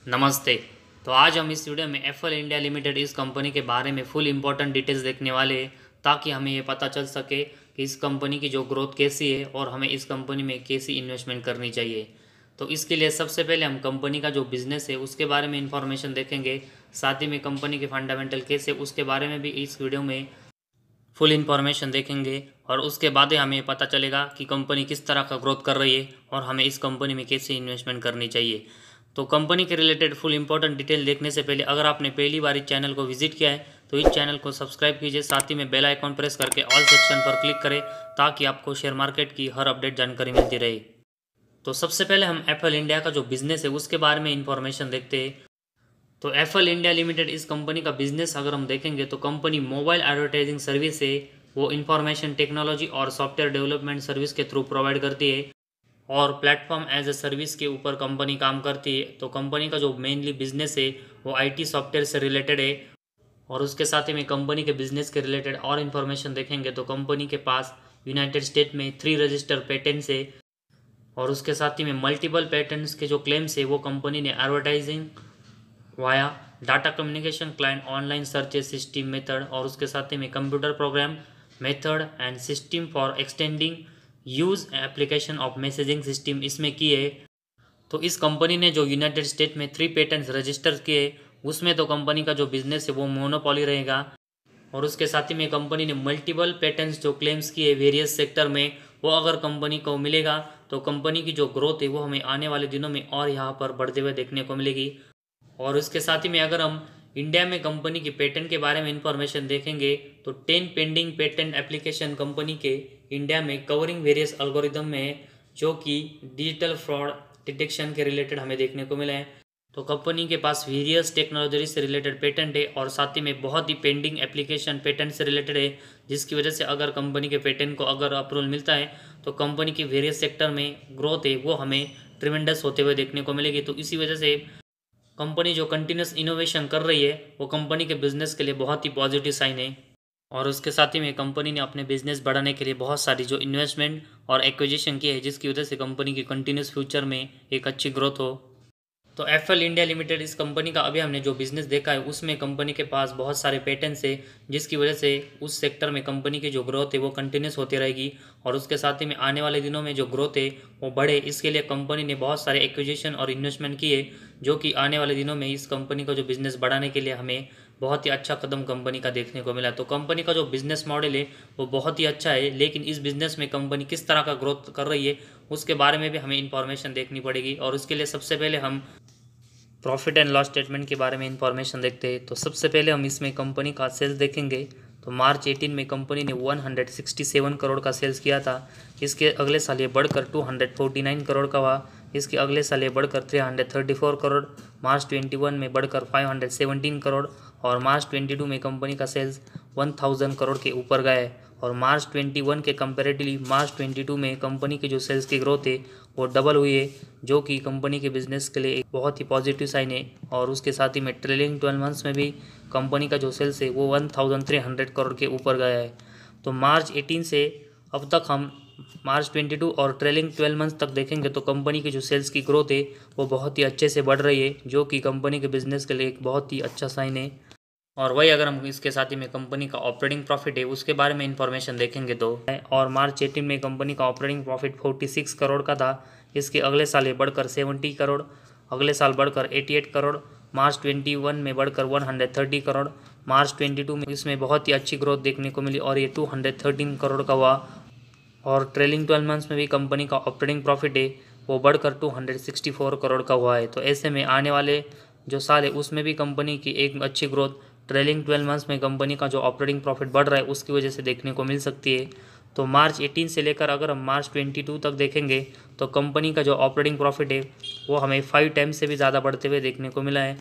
नमस्ते। तो आज हम इस वीडियो में एफएल इंडिया लिमिटेड इस कंपनी के बारे में फुल इंपॉर्टेंट डिटेल्स देखने वाले हैं, ताकि हमें ये पता चल सके कि इस कंपनी की जो ग्रोथ कैसी है और हमें इस कंपनी में कैसी इन्वेस्टमेंट करनी चाहिए। तो इसके लिए सबसे पहले हम कंपनी का जो बिज़नेस है उसके बारे में इंफॉर्मेशन देखेंगे, साथ ही में कंपनी के फंडामेंटल कैसे उसके बारे में भी इस वीडियो में फुल इन्फॉर्मेशन देखेंगे। और उसके बाद ही हमें पता चलेगा कि कंपनी किस तरह का ग्रोथ कर रही है और हमें इस कंपनी में कैसे इन्वेस्टमेंट करनी चाहिए। तो कंपनी के रिलेटेड फुल इंपॉर्टेंट डिटेल देखने से पहले अगर आपने पहली बार इस चैनल को विजिट किया है तो इस चैनल को सब्सक्राइब कीजिए, साथ ही में बेल आइकॉन प्रेस करके ऑल सेक्शन पर क्लिक करें ताकि आपको शेयर मार्केट की हर अपडेट जानकारी मिलती रहे। तो सबसे पहले हम एफएल इंडिया का जो बिज़नेस है उसके बारे में इंफॉर्मेशन देखते हैं। तो एफएल इंडिया लिमिटेड इस कंपनी का बिजनेस अगर हम देखेंगे तो कंपनी मोबाइल एडवर्टाइजिंग सर्विस है वो इंफॉर्मेशन टेक्नोलॉजी और सॉफ्टवेयर डेवलपमेंट सर्विस के थ्रू प्रोवाइड करती है और प्लेटफॉर्म एज ए सर्विस के ऊपर कंपनी काम करती है। तो कंपनी का जो मेनली बिजनेस है वो आईटी सॉफ्टवेयर से रिलेटेड है। और उसके साथ ही में कंपनी के बिजनेस के रिलेटेड और इन्फॉर्मेशन देखेंगे तो कंपनी के पास यूनाइटेड स्टेट में 3 रजिस्टर पेटेंट्स है और उसके साथ ही में मल्टीपल पेटेंट्स के जो क्लेम्स है वो कंपनी ने advertising via data communication client online search system method और उसके साथ ही में computer program method and system for extending use application of messaging system इसमें किए। तो इस कंपनी ने जो यूनाइटेड स्टेट में 3 पेटेंट्स रजिस्टर किए उसमें तो कंपनी का जो बिजनेस है वो मोनोपोली रहेगा। और उसके साथ ही में कंपनी ने मल्टीपल पेटेंट्स जो क्लेम्स किए वेरियस सेक्टर में वो अगर कंपनी को मिलेगा तो कंपनी की जो ग्रोथ है वो हमें आने वाले दिनों में और यहाँ पर बढ़ते हुए देखने को मिलेगी। और उसके साथ ही में अगर हम इंडिया में कंपनी की पेटेंट के बारे में इंफॉर्मेशन देखेंगे तो 10 पेंडिंग पेटेंट एप्लीकेशन कंपनी के इंडिया में कवरिंग वेरियस एल्गोरिदम में जो कि डिजिटल फ्रॉड डिटेक्शन के रिलेटेड हमें देखने को मिले हैं। तो कंपनी के पास वेरियस टेक्नोलॉजी से रिलेटेड पेटेंट है और साथ ही में बहुत ही पेंडिंग एप्लीकेशन पेटेंट से रिलेटेड है, जिसकी वजह से अगर कंपनी के पेटेंट को अगर अप्रूवल मिलता है तो कंपनी की वेरियस सेक्टर में ग्रोथ है वो हमें ट्रिमेंडस होते हुए देखने को मिलेगी। तो इसी वजह से कंपनी जो कंटिन्यूस इनोवेशन कर रही है वो कंपनी के बिजनेस के लिए बहुत ही पॉजिटिव साइन है। और उसके साथ ही में कंपनी ने अपने बिजनेस बढ़ाने के लिए बहुत सारी जो इन्वेस्टमेंट और एक्विजिशन की है, जिसकी वजह से कंपनी की कंटिन्यूस फ्यूचर में एक अच्छी ग्रोथ हो। तो एफएल इंडिया लिमिटेड इस कंपनी का अभी हमने जो बिज़नेस देखा है उसमें कंपनी के पास बहुत सारे पेटेंट्स है, जिसकी वजह से उस सेक्टर में कंपनी की जो ग्रोथ है वो कंटिन्यूस होती रहेगी और उसके साथ ही में आने वाले दिनों में जो ग्रोथ है वो बढ़े, इसके लिए कंपनी ने बहुत सारे एक्विजिशन और इन्वेस्टमेंट किए, जो कि आने वाले दिनों में इस कंपनी का जो बिज़नेस बढ़ाने के लिए हमें बहुत ही अच्छा कदम कंपनी का देखने को मिला। तो कंपनी का जो बिज़नेस मॉडल है वो बहुत ही अच्छा है, लेकिन इस बिज़नेस में कंपनी किस तरह का ग्रोथ कर रही है उसके बारे में भी हमें इंफॉर्मेशन देखनी पड़ेगी। और उसके लिए सबसे पहले हम प्रॉफिट एंड लॉस स्टेटमेंट के बारे में इंफॉर्मेशन देखते हैं। तो सबसे पहले हम इसमें कंपनी का सेल्स देखेंगे। तो मार्च 18 में कंपनी ने 167 करोड़ का सेल्स किया था। इसके अगले साल ये बढ़कर 249 करोड़ का हुआ। इसके अगले साल ये बढ़कर 334 करोड़, मार्च 21 में बढ़कर 517 करोड़ और मार्च 22 में कंपनी का सेल्स 1000 करोड़ के ऊपर गया है। और मार्च 21 के कंपेरेटिवली मार्च 22 में कंपनी की जो सेल्स की ग्रोथ है वो डबल हुई है, जो कि कंपनी के बिजनेस के लिए एक बहुत ही पॉजिटिव साइन है। और उसके साथ ही में ट्रेलिंग 12 मंथ्स में भी कंपनी का जो सेल्स है वो 1300 करोड़ के ऊपर गया है। तो मार्च 18 से अब तक हम मार्च 22 और ट्रेलिंग 12 मंथ्स तक देखेंगे तो कंपनी की जो सेल्स की ग्रोथ है वो बहुत ही अच्छे से बढ़ रही है, जो कि कंपनी के बिजनेस के लिए एक बहुत ही अच्छा साइन है। और वही अगर हम इसके साथ ही में कंपनी का ऑपरेटिंग प्रॉफिट है उसके बारे में इंफॉर्मेशन देखेंगे तो और मार्च 18 में कंपनी का ऑपरेटिंग प्रॉफिट 46 करोड़ का था। इसके अगले साल ये बढ़कर 70 करोड़, अगले साल बढ़कर 88 करोड़, मार्च 21 में बढ़कर 130 करोड़, मार्च 22 में इसमें बहुत ही अच्छी ग्रोथ देखने को मिली और ये 213 करोड़ का हुआ। और ट्रेलिंग 12 मंथ्स में भी कंपनी का ऑपरेटिंग प्रॉफिट है वो बढ़कर 264 करोड़ का हुआ है। तो ऐसे में आने वाले जो साल है उसमें भी कंपनी की एक अच्छी ग्रोथ ट्रेलिंग 12 मंथ्स में कंपनी का जो ऑपरेटिंग प्रॉफिट बढ़ रहा है उसकी वजह से देखने को मिल सकती है। तो मार्च 18 से लेकर अगर हम मार्च 22 तक देखेंगे तो कंपनी का जो ऑपरेटिंग प्रॉफिट है वो हमें 5 टाइम्स से भी ज़्यादा बढ़ते हुए देखने को मिला है।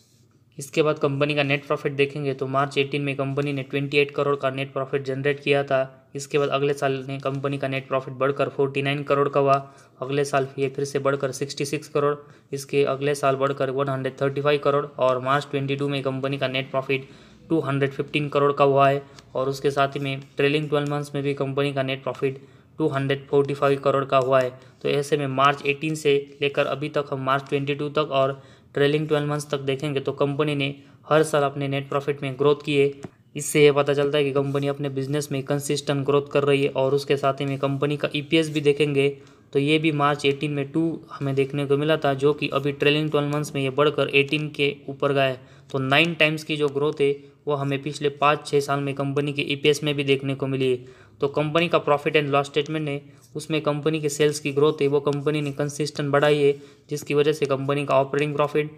इसके बाद कंपनी का नेट प्रॉफिट देखेंगे तो मार्च 18 में कंपनी ने 28 करोड़ का नेट प्रॉफिट जनरेट किया था। इसके बाद अगले साल ने कंपनी का नेट प्रॉफिट बढ़कर 49 करोड़ का हुआ, अगले साल ये फिर से बढ़कर 66 करोड़, इसके अगले साल बढ़कर 135 करोड़ और मार्च 22 में कंपनी का नेट प्रॉफिट 215 करोड़ का हुआ है। और उसके साथ ही में ट्रेलिंग 12 मंथ्स में भी कंपनी का नेट प्रॉफिट 245 करोड़ का हुआ है। तो ऐसे में मार्च 18 से लेकर अभी तक हम मार्च 22 तक और ट्रेलिंग 12 मंथ्स तक देखेंगे तो कंपनी ने हर साल अपने नेट प्रॉफिट में ग्रोथ की है। इससे ये पता चलता है कि कंपनी अपने बिजनेस में कंसिस्टेंट ग्रोथ कर रही है। और उसके साथ ही में कंपनी का EPS भी देखेंगे तो ये भी मार्च 18 में 2 हमें देखने को मिला था, जो कि अभी ट्रेलिंग 12 मंथ्स में ये बढ़कर 18 के ऊपर गया है। तो 9 टाइम्स की जो ग्रोथ है वो हमें पिछले 5-6 साल में कंपनी के EPS में भी देखने को मिली है। तो कंपनी का प्रॉफिट एंड लॉस स्टेटमेंट है, उसमें कंपनी के सेल्स की ग्रोथ है वो कंपनी ने कंसिस्टेंट बढ़ाई है, जिसकी वजह से कंपनी का ऑपरेटिंग प्रॉफिट,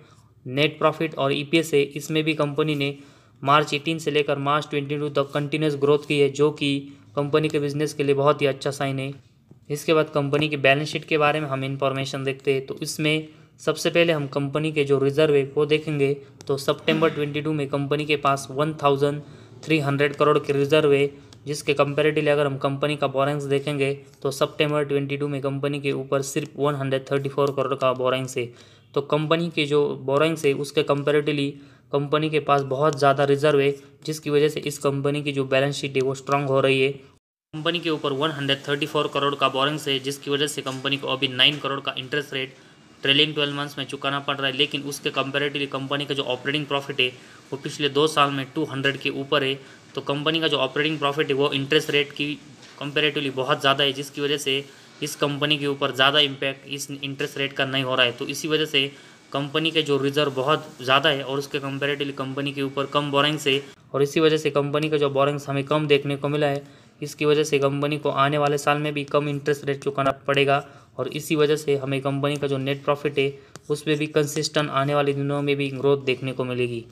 नेट प्रॉफिट और EPS है, इसमें भी कंपनी ने मार्च 18 से लेकर मार्च 22 तक कंटिन्यूस ग्रोथ की है, जो कि कंपनी के बिजनेस के लिए बहुत ही अच्छा साइन है। इसके बाद कंपनी की बैलेंस शीट के बारे में हम इंफॉर्मेशन देखते हैं। तो इसमें सबसे पहले हम कंपनी के जो रिजर्व है वो देखेंगे। तो सितंबर 22 में कंपनी के पास 1300 करोड़ के रिजर्व है, जिसके कंपैरेटिवली अगर हम कंपनी का बोरेंग्स देखेंगे तो सितंबर 22 में कंपनी के ऊपर सिर्फ 134 करोड़ का बोरेंग्स है। तो कंपनी के जो बोरेंग्स है उसके कंपैरेटिवली कंपनी के पास बहुत ज़्यादा रिजर्व है, जिसकी वजह से इस कंपनी की जो बैलेंस शीट है वो स्ट्रांग हो रही है। कंपनी के ऊपर 134 करोड़ का बोरेंग्स है, जिसकी वजह से कंपनी को अभी 9 करोड़ का इंटरेस्ट रेट ट्रेलिंग 12 मंथ्स में चुकाना पड़ रहा है। लेकिन उसके कंपैरेटिवली कंपनी का जो ऑपरेटिंग प्रॉफिट है वो पिछले 2 साल में 200 के ऊपर है। तो कंपनी का जो ऑपरेटिंग प्रॉफिट है वो इंटरेस्ट रेट की कंपैरेटिवली बहुत ज़्यादा है, जिसकी वजह से इस कंपनी के ऊपर ज़्यादा इम्पैक्ट इस इंटरेस्ट रेट का नहीं हो रहा है। तो इसी वजह से कंपनी के जो रिजर्व बहुत ज़्यादा है और उसके कंपैरेटिवली कंपनी के ऊपर कम बोरेंग्स है, और इसी वजह से कंपनी का जो बोरेंग्स हमें कम देखने को मिला है। इसकी वजह से कंपनी को आने वाले साल में भी कम इंटरेस्ट रेट चुकाना पड़ेगा, और इसी वजह से हमें कंपनी का जो नेट प्रॉफिट है उसमें भी कंसिस्टेंट आने वाले दिनों में भी ग्रोथ देखने को मिलेगी।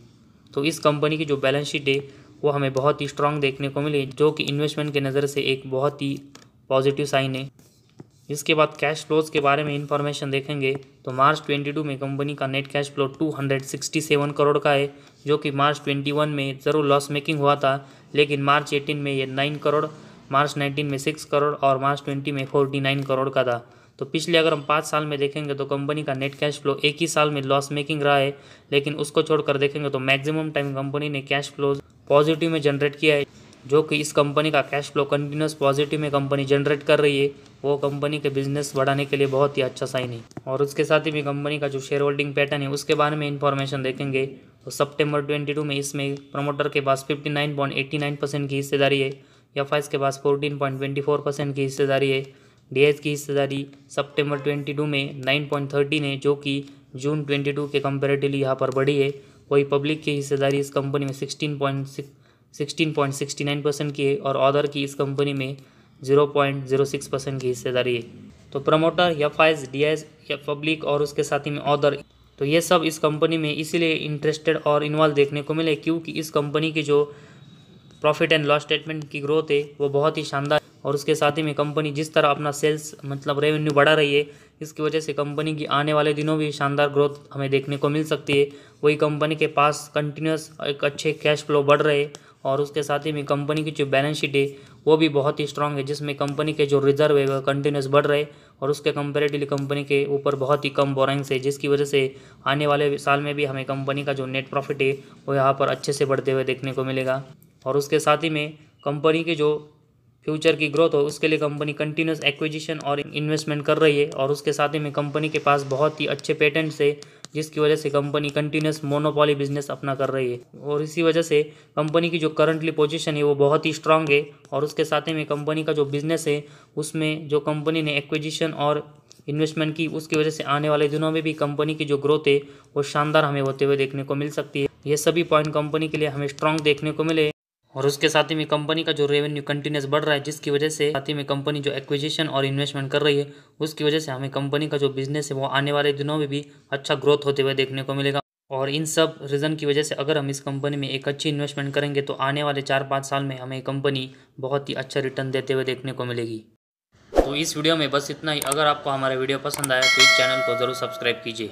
तो इस कंपनी की जो बैलेंस शीट है वो हमें बहुत ही स्ट्रांग देखने को मिली, जो कि इन्वेस्टमेंट के नज़र से एक बहुत ही पॉजिटिव साइन है। इसके बाद कैश फ्लोज के बारे में इंफॉर्मेशन देखेंगे। तो मार्च 22 में कंपनी का नेट कैश फ्लो 267 करोड़ का है, जो कि मार्च 21 में ज़रूर लॉस मेकिंग हुआ था, लेकिन मार्च 18 में ये 9 करोड़, मार्च 19 में 6 करोड़ और मार्च 20 में 49 करोड़ का था। तो पिछले अगर हम 5 साल में देखेंगे तो कंपनी का नेट कैश फ्लो एक ही साल में लॉस मेकिंग रहा है, लेकिन उसको छोड़कर देखेंगे तो मैक्सिमम टाइम कंपनी ने कैश फ्लोज पॉजिटिव में जनरेट किया है, जो कि इस कंपनी का कैश फ्लो कंटिन्यूस पॉजिटिव में कंपनी जनरेट कर रही है, वो कंपनी के बिजनेस बढ़ाने के लिए बहुत ही अच्छा साइन है। और उसके साथ ही भी कंपनी का जो शेयर होल्डिंग पैटर्न है उसके बारे में इंफॉर्मेशन देखेंगे। तो सितंबर 22 में इसमें प्रमोटर के पास 59.89% की हिस्सेदारी है, एफआईज के पास 14.24% की हिस्सेदारी है, डीएच की हिस्सेदारी सितंबर 22 में 9.13 है, जो कि जून 22 के कंपेरेटिवली यहाँ पर बढ़ी है। वही पब्लिक की हिस्सेदारी इस कंपनी में 16.69% की है, और अदर की इस कंपनी में 0.06% की हिस्सेदारी है। तो प्रमोटर, एफआईज, डीएस, पब्लिक और उसके साथ ही में अदर, तो ये सब इस कंपनी में इसीलिए इंटरेस्टेड और इन्वॉल्व देखने को मिले क्योंकि इस कंपनी की जो प्रॉफिट एंड लॉस स्टेटमेंट की ग्रोथ है वो बहुत ही शानदार, और उसके साथ ही में कंपनी जिस तरह अपना सेल्स मतलब रेवेन्यू बढ़ा रही है, इसकी वजह से कंपनी की आने वाले दिनों में शानदार ग्रोथ हमें देखने को मिल सकती है। वही कंपनी के पास कंटिन्यूस एक अच्छे कैश फ्लो बढ़ रहे हैं, और उसके साथ ही में कंपनी की जो बैलेंस शीट है वो भी बहुत ही स्ट्रांग है, जिसमें कंपनी के जो रिजर्व है वो कंटिन्यूस बढ़ रहे हैं, और उसके कंपेरेटिवली कंपनी के ऊपर बहुत ही कम बोरेंग्स है, जिसकी वजह से आने वाले साल में भी हमें कंपनी का जो नेट प्रॉफिट है वो यहाँ पर अच्छे से बढ़ते हुए देखने को मिलेगा। और उसके साथ ही में कंपनी की जो फ्यूचर की ग्रोथ हो उसके लिए कंपनी कंटिन्यूस एक्विजिशन और इन्वेस्टमेंट कर रही है, और उसके साथ ही में कंपनी के पास बहुत ही अच्छे पेटेंट्स है, जिसकी वजह से कंपनी कंटिन्यूस मोनोपोली बिजनेस अपना कर रही है, और इसी वजह से कंपनी की जो करंटली पोजीशन है वो बहुत ही स्ट्रांग है। और उसके साथ ही में कंपनी का जो बिजनेस है उसमें जो कंपनी ने एक्विजिशन और इन्वेस्टमेंट की उसकी वजह से आने वाले दिनों में भी कंपनी की जो ग्रोथ है वो शानदार हमें होते हुए देखने को मिल सकती है। ये सभी पॉइंट कंपनी के लिए हमें स्ट्रांग देखने को मिले, और उसके साथ ही में कंपनी का जो रेवेन्यू कंटिन्यूस बढ़ रहा है, जिसकी वजह से साथ ही में कंपनी जो एक्विजिशन और इन्वेस्टमेंट कर रही है उसकी वजह से हमें कंपनी का जो बिजनेस है वो आने वाले दिनों में भी अच्छा ग्रोथ होते हुए देखने को मिलेगा। और इन सब रीज़न की वजह से अगर हम इस कंपनी में एक अच्छी इन्वेस्टमेंट करेंगे तो आने वाले 4-5 साल में हमें कंपनी बहुत ही अच्छा रिटर्न देते हुए देखने को मिलेगी। तो इस वीडियो में बस इतना ही। अगर आपको हमारा वीडियो पसंद आया तो इस चैनल को ज़रूर सब्सक्राइब कीजिए।